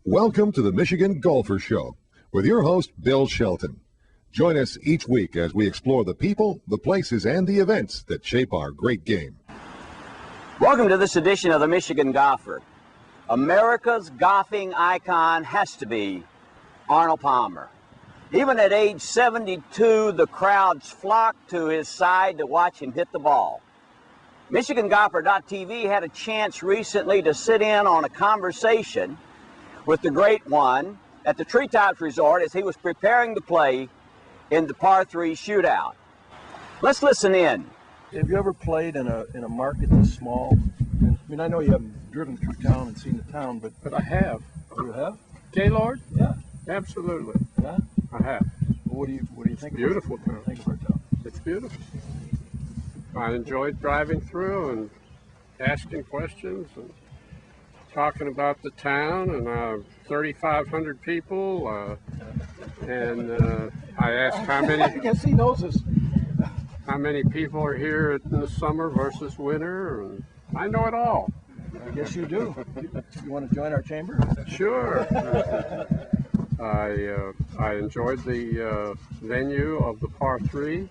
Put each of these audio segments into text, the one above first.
Welcome to the Michigan Golfer Show with your host, Bill Shelton. Join us each week as we explore the people, the places, and the events that shape our great game. Welcome to this edition of the Michigan Golfer. America's golfing icon has to be Arnold Palmer. Even at age 72, the crowds flock to his side to watch him hit the ball. MichiganGolfer.tv had a chance recently to sit in on a conversation with the great one at the Treetops Resort as he was preparing to play in the par 3 shootout. Let's listen in. Have you ever played in a market this small? I mean, I know you haven't driven through town and seen the town, but I have. You have? Gaylord? Yeah. Absolutely. Yeah? I have. What do you think? Beautiful town. What do you think of our town? It's beautiful. I enjoyed driving through and asking questions and talking about the town, and 3,500 people, and I asked how many. I guess he knows this. How many people are here in the summer versus winter, and I know it all. I guess you do. You want to join our chamber? Sure. I enjoyed the venue of the par 3.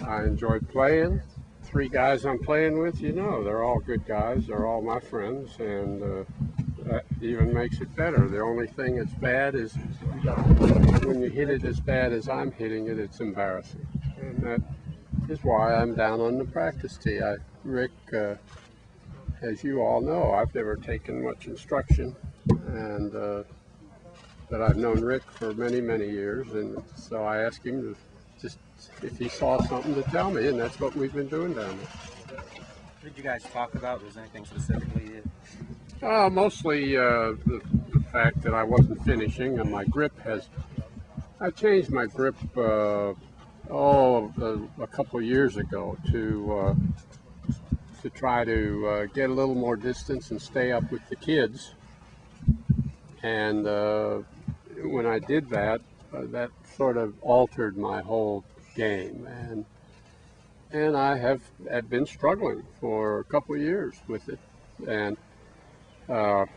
I enjoyed playing. 3 guys I'm playing with, you know, they're all good guys. They're all my friends, and that even makes it better. The only thing that's bad is when you hit it as bad as I'm hitting it, it's embarrassing. And that is why I'm down on the practice tee. Rick, as you all know, I've never taken much instruction, and but I've known Rick for many, many years, and so I asked him to just if he saw something to tell me, and that's what we've been doing down there. What did you guys talk about? Was there anything specifically? Mostly the fact that I wasn't finishing, and my grip I changed my grip a couple of years ago to try to get a little more distance and stay up with the kids. And when I did that, that sort of altered my whole game, and I have been struggling for a couple of years with it, and a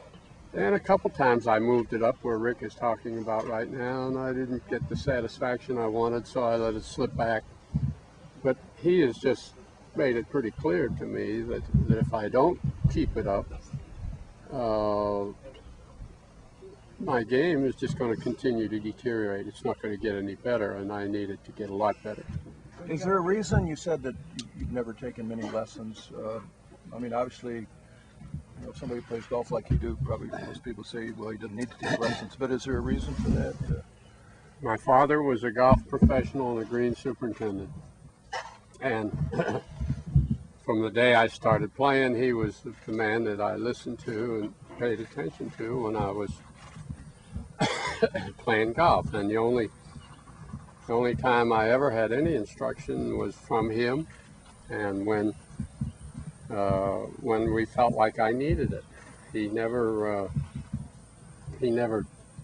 couple times I moved it up where Rick is talking about right now, and I didn't get the satisfaction I wanted, so I let it slip back. But he has just made it pretty clear to me that if I don't keep it up, my game is just going to continue to deteriorate. It's not going to get any better, and I need it to get a lot better. Is there a reason you said that you've never taken many lessons? I mean, obviously, if somebody plays golf like you do, probably most people say, well, he doesn't need to take lessons. But is there a reason for that? My father was a golf professional and a green superintendent. And from the day I started playing, he was the man that I listened to and paid attention to when I was playing golf. And the only time I ever had any instruction was from him, and when we felt like I needed it. He never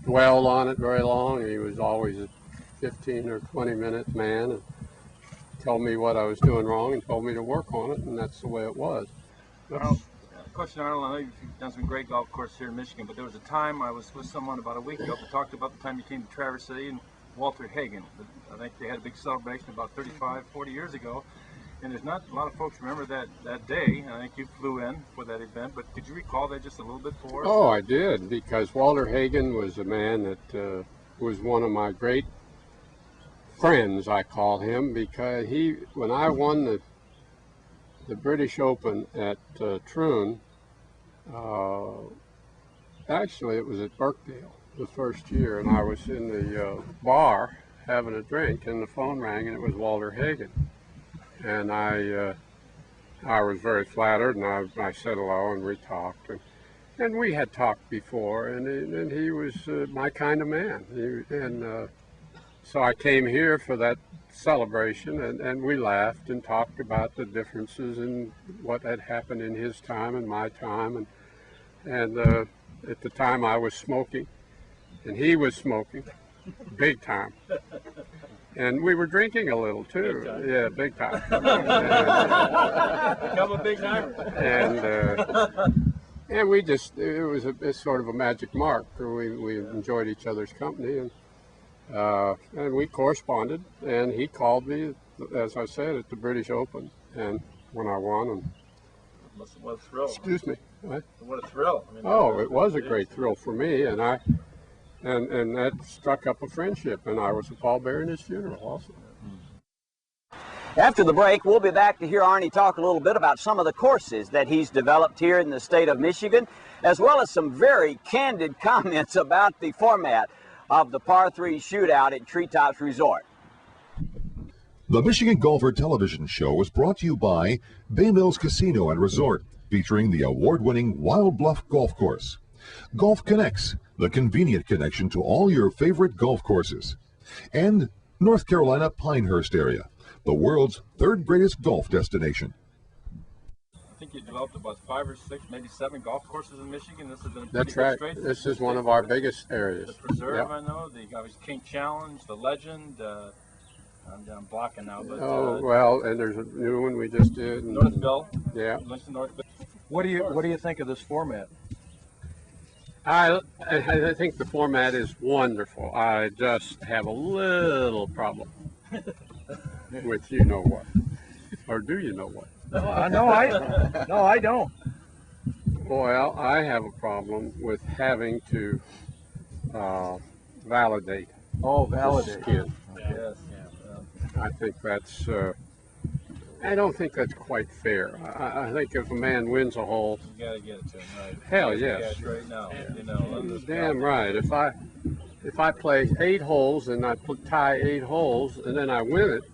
dwelled on it very long. He was always a 15 or 20-minute man, and told me what I was doing wrong and told me to work on it, and that's the way it was. Question, Arnold, I know you've done some great golf courses here in Michigan, but there was a time I was with someone about a week ago that talked about the time you came to Traverse City and Walter Hagan. I think they had a big celebration about 35, 40 years ago, and there's not a lot of folks remember that day. I think you flew in for that event, but could you recall that just a little bit for us? Oh, I did, because Walter Hagan was a man that was one of my great friends, I call him, because when I won the British Open at Troon, actually it was at Birkdale the first year, and I was in the bar having a drink, and the phone rang, and it was Walter Hagan. And I was very flattered, and I said hello, and we talked, and we had talked before, and he was my kind of man. So I came here for that celebration, and we laughed and talked about the differences in what had happened in his time and my time, and at the time I was smoking, and he was smoking, big time. And we were drinking a little too. Yeah, big time. Become a big timer. And we just, it's sort of a magic mark. We enjoyed each other's company, and we corresponded, and he called me, as I said, at the British Open, and when I won. And what a thrill. Excuse me. What? What a thrill. I mean, oh, it was a great thrill for me, and that struck up a friendship, and I was a pallbearer in his funeral also. After the break, we'll be back to hear Arnie talk a little bit about some of the courses that he's developed here in the state of Michigan, as well as some very candid comments about the format of the Par 3 Shootout at Treetops Resort. The Michigan Golfer television show was brought to you by Bay Mills Casino and Resort, featuring the award-winning Wild Bluff Golf Course. Golf Connects, the convenient connection to all your favorite golf courses. And North Carolina Pinehurst area, the world's third greatest golf destination. I think you developed about 5 or 6, maybe 7 golf courses in Michigan. This has been a pretty That's good right. straight. This is one of our biggest areas. The Preserve, Yep. I know. The obviously King Challenge, the Legend. I'm blocking now, but Oh, well, and there's a new one we just did. And, Northville. yeah. Northville. What do you think of this format? I think the format is wonderful. I just have a little problem with you know what, or do you know what? No, I don't. Well, I have a problem with having to validate. Oh, validate. Skin. Yes. I think that's. I don't think that's quite fair. I think if a man wins a hole, You gotta get it to him, right? Hell, You yes. gotta get it right now. You know, let this damn go. right. If I play 8 holes and I tie 8 holes and then I win it,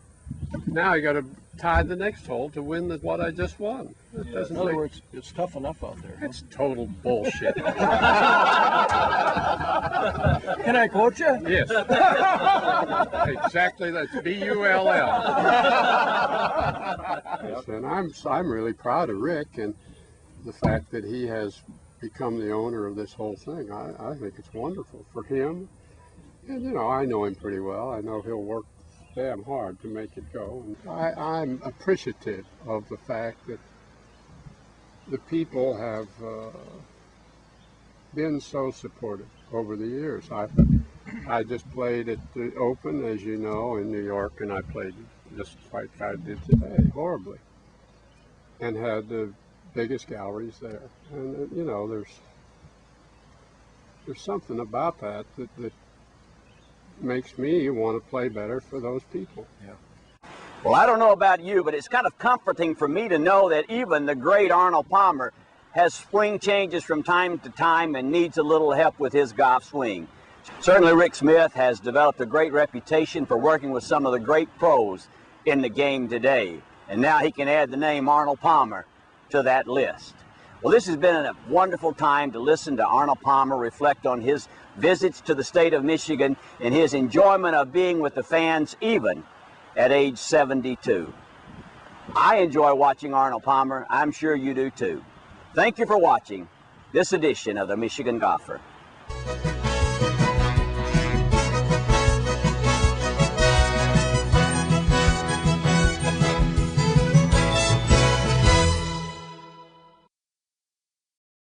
now I got to tie the next hole to win what I just won. That doesn't In other make- words, it's tough enough out there. That's total bullshit. Can I quote you? Yes. Exactly. That's BULL. Yes, and I'm really proud of Rick and the fact that he has become the owner of this whole thing. I think it's wonderful for him. And, you know, I know him pretty well. I know he'll work damn hard to make it go. And I'm appreciative of the fact that the people have been so supportive over the years. I just played at the Open, as you know, in New York, and I played just like I did today, horribly, and had the biggest galleries there. And you know, there's something about that makes me want to play better for those people. Yeah. Well, I don't know about you, but it's kind of comforting for me to know that even the great Arnold Palmer has swing changes from time to time and needs a little help with his golf swing. Certainly Rick Smith has developed a great reputation for working with some of the great pros in the game today. And now he can add the name Arnold Palmer to that list. Well, this has been a wonderful time to listen to Arnold Palmer reflect on his visits to the state of Michigan and his enjoyment of being with the fans even at age 72. I enjoy watching Arnold Palmer. I'm sure you do too. Thank you for watching this edition of the Michigan Golfer.